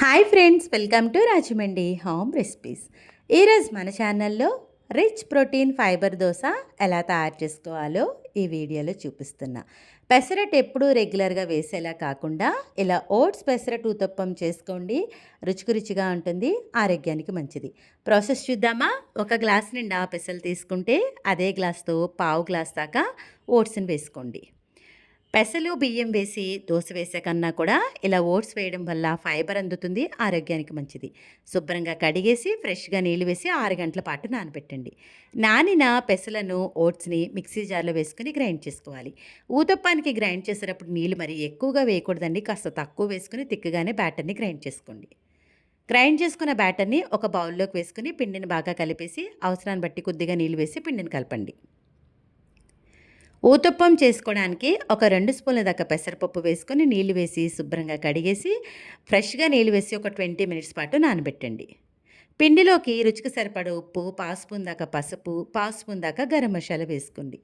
Hi friends, welcome to Rajahmundry home recipes. ఈరోజు మన ఛానల్లో రిచ్ ప్రోటీన్ ఫైబర్ దోశ ఎలా తయారు చేసుకోవాలో ఈ వీడియోలో చూపిస్తున్నా. పెసరట్ ఎప్పుడూ రెగ్యులర్గా వేసేలా కాకుండా ఇలా ఓట్స్ పెసరట్ ఊతప్పం చేసుకోండి. రుచిగా ఉంటుంది, ఆరోగ్యానికి మంచిది. ప్రాసెస్ చూద్దామా? ఒక గ్లాస్ నిండా పెసలు తీసుకుంటే అదే గ్లాస్తో పావు గ్లాస్ దాకా ఓట్స్ని వేసుకోండి. పెసలు బియ్యం వేసి దోశ వేసే కన్నా కూడా ఇలా ఓట్స్ వేయడం వల్ల ఫైబర్ అందుతుంది, ఆరోగ్యానికి మంచిది. శుభ్రంగా కడిగేసి ఫ్రెష్గా నీళ్ళు వేసి 6 గంటల పాటు నానబెట్టండి. నానిన పెసలను ఓట్స్ని మిక్సీ జార్లో వేసుకుని గ్రైండ్ చేసుకోవాలి. ఊతప్పానికి గ్రైండ్ చేసేటప్పుడు నీళ్ళు మరి ఎక్కువగా వేయకూడదండి, కాస్త తక్కువ వేసుకుని తిక్కగానే బ్యాటర్ని గ్రైండ్ చేసుకోండి. గ్రైండ్ చేసుకున్న బ్యాటర్ని ఒక బౌల్లోకి వేసుకుని పిండిని బాగా కలిపేసి అవసరాన్ని బట్టి కొద్దిగా నీళ్ళు వేసి పిండిని కలపండి. ఊతప్పం చేసుకోవడానికి ఒక 2 స్పూన్ల దాకా పెసరపప్పు వేసుకొని నీళ్ళు వేసి శుభ్రంగా కడిగేసి ఫ్రెష్గా నీళ్ళు వేసి ఒక 20 మినిట్స్ పాటు నానబెట్టండి. పిండిలోకి రుచికి సరిపడ ఉప్పు, పావు స్పూన్ దాకా పసుపు, పావు స్పూన్ దాకా గరం మసాలా వేసుకోండి.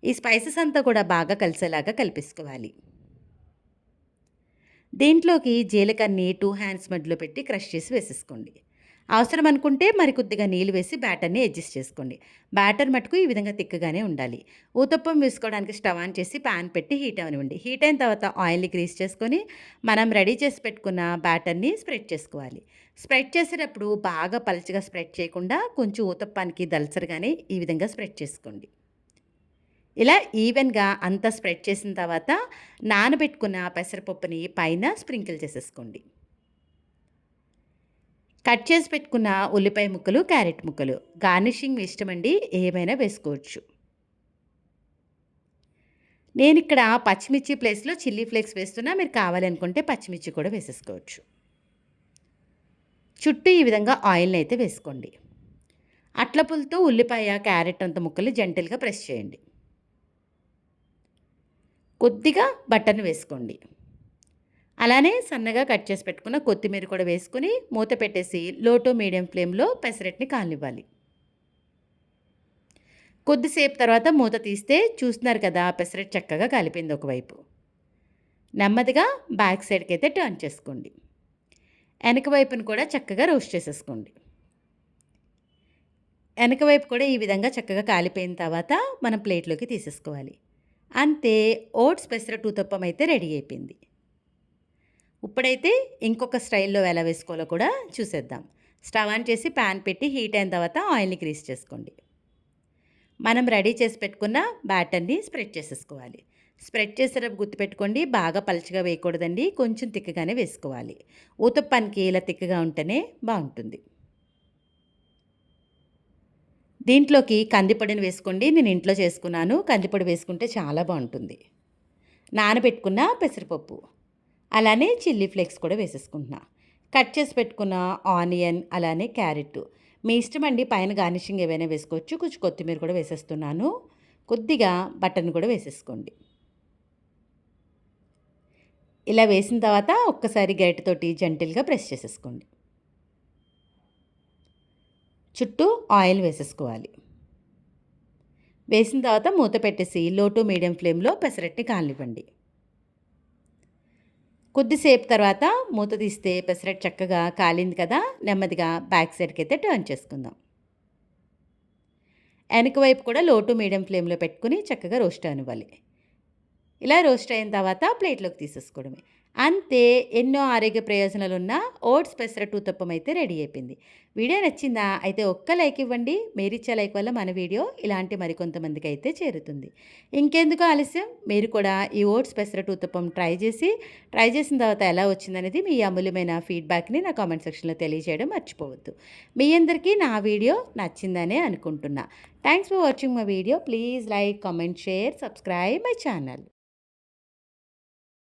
ఈ స్పైసెస్ అంతా కూడా బాగా కలిసేలాగా కలిపేసుకోవాలి. దీంట్లోకి జీలకర్రని 2 హ్యాండ్స్ మధ్యలో పెట్టి క్రష్ చేసి వేసేసుకోండి. అవసరం అనుకుంటే మరికొద్దిగా నీళ్ళు వేసి బ్యాటర్ని అడ్జస్ట్ చేసుకోండి. బ్యాటర్ మటుకు ఈ విధంగా తిక్కగానే ఉండాలి. ఊతప్పం వేసుకోవడానికి స్టవ్ ఆన్ చేసి ప్యాన్ పెట్టి హీట్ అవనివ్వండి. హీట్ అయిన తర్వాత ఆయిల్ని గ్రీస్ చేసుకొని మనం రెడీ చేసి పెట్టుకున్న బ్యాటర్ని స్ప్రెడ్ చేసుకోవాలి. స్ప్రెడ్ చేసేటప్పుడు బాగా పలుచగా స్ప్రెడ్ చేయకుండా కొంచెం ఊతప్పానికి దలసరిగానే ఈ విధంగా స్ప్రెడ్ చేసుకోండి. ఇలా ఈవెన్గా అంతా స్ప్రెడ్ చేసిన తర్వాత నానబెట్టుకున్న పెసరపప్పుని పైన స్ప్రింకిల్ చేసేసుకోండి. కట్ చేసి పెట్టుకున్న ఉల్లిపాయ ముక్కలు, క్యారెట్ ముక్కలు, గార్నిషింగ్ ఇష్టమండి, ఏమైనా వేసుకోవచ్చు. నేను ఇక్కడ పచ్చిమిర్చి ప్లేస్లో చిల్లీ ఫ్లేక్స్ వేస్తున్నా, మీరు కావాలనుకుంటే పచ్చిమిర్చి కూడా వేసేసుకోవచ్చు. చుట్టూ ఈ విధంగా ఆయిల్ని అయితే వేసుకోండి. అట్లపులతో ఉల్లిపాయ, క్యారెట్ అంత ముక్కలు జెంటిల్గా ప్రెస్ చేయండి. కొద్దిగా బటర్ని వేసుకోండి. అలానే సన్నగా కట్ చేసి పెట్టుకున్న కొత్తిమీర కూడా వేసుకుని మూత పెట్టేసి లో టు మీడియం ఫ్లేమ్లో పెసరట్ని కాలనివ్వాలి. కొద్దిసేపు తర్వాత మూత తీస్తే చూస్తున్నారు కదా, పెసరట్ చక్కగా కాలిపోయింది ఒకవైపు. నెమ్మదిగా బ్యాక్ సైడ్కి అయితే టర్న్ చేసుకోండి. వెనక వైపును కూడా చక్కగా రోస్ట్ చేసేసుకోండి. వెనక వైపు కూడా ఈ విధంగా చక్కగా కాలిపోయిన తర్వాత మనం ప్లేట్లోకి తీసేసుకోవాలి. అంతే, ఓట్స్ పెసరట్ ఊతప్పం అయితే రెడీ అయిపోయింది. ఇప్పుడైతే ఇంకొక స్టైల్లో ఎలా వేసుకోవాలో కూడా చూసేద్దాం. స్టవ్ ఆన్ చేసి ప్యాన్ పెట్టి హీట్ అయిన తర్వాత ఆయిల్ని గ్రీస్ చేసుకోండి. మనం రెడీ చేసి పెట్టుకున్న బ్యాటర్ని స్ప్రెడ్ చేసేసుకోవాలి. స్ప్రెడ్ చేసేటప్పుడు గుర్తుపెట్టుకోండి, బాగా పలుచగా వేయకూడదండి, కొంచెం తిక్కగానే వేసుకోవాలి. ఊతప్పానికి ఇలా తిక్కగా ఉంటేనే బాగుంటుంది. దీంట్లోకి కందిపొడిని వేసుకోండి. నేను ఇంట్లో చేసుకున్నాను, కందిపొడి వేసుకుంటే చాలా బాగుంటుంది. నానబెట్టుకున్న పెసరపప్పు, అలానే చిల్లీ ఫ్లేక్స్ కూడా వేసేసుకుంటున్నా. కట్ చేసి పెట్టుకున్న ఆనియన్, అలానే క్యారెట్, మీ ఇష్టం అండి, పైన గార్నిషింగ్ ఏవైనా వేసుకోవచ్చు. కొంచెం కొత్తిమీర కూడా వేసేస్తున్నాను. కొద్దిగా బటర్ని కూడా వేసేసుకోండి. ఇలా వేసిన తర్వాత ఒక్కసారి గరిటెతోటి జెంటిల్గా ప్రెస్ చేసేసుకోండి. చుట్టూ ఆయిల్ వేసేసుకోవాలి. వేసిన తర్వాత మూత పెట్టేసి లో టు మీడియం ఫ్లేమ్లో పెసరట్ని కాలనివ్వండి. కొద్దిసేపు తర్వాత మూత తీస్తే పెసరట్ చక్కగా కాలింది కదా, నెమ్మదిగా బ్యాక్ సైడ్కి అయితే టర్న్ చేసుకుందాం. వెనక వైపు కూడా లో టు మీడియం ఫ్లేమ్లో పెట్టుకుని చక్కగా రోస్ట్ అనివ్వాలి. ఇలా రోస్ట్ అయిన తర్వాత ప్లేట్లోకి తీసేసుకోవడమే. అంతే, ఎన్నో ఆరోగ్య ప్రయోజనాలు ఉన్న ఓట్స్ పెసరట్ ఊతప్పం అయితే రెడీ అయిపోయింది. వీడియో నచ్చిందా? అయితే ఒక్క లైక్ ఇవ్వండి. మీరిచ్చే లైక్ వల్ల మన వీడియో ఇలాంటి మరికొంతమందికి అయితే చేరుతుంది. ఇంకెందుకు ఆలస్యం, మీరు కూడా ఈ ఓట్స్ పెసరట్ ఊతప్పం ట్రై చేసిన తర్వాత ఎలా వచ్చిందనేది మీ అమూల్యమైన ఫీడ్బ్యాక్ని నా కామెంట్ సెక్షన్లో తెలియజేయడం మర్చిపోవద్దు. మీ అందరికీ నా వీడియో నచ్చిందనే అనుకుంటున్నా. Thanks for watching my video. Please like, comment, share, subscribe my channel.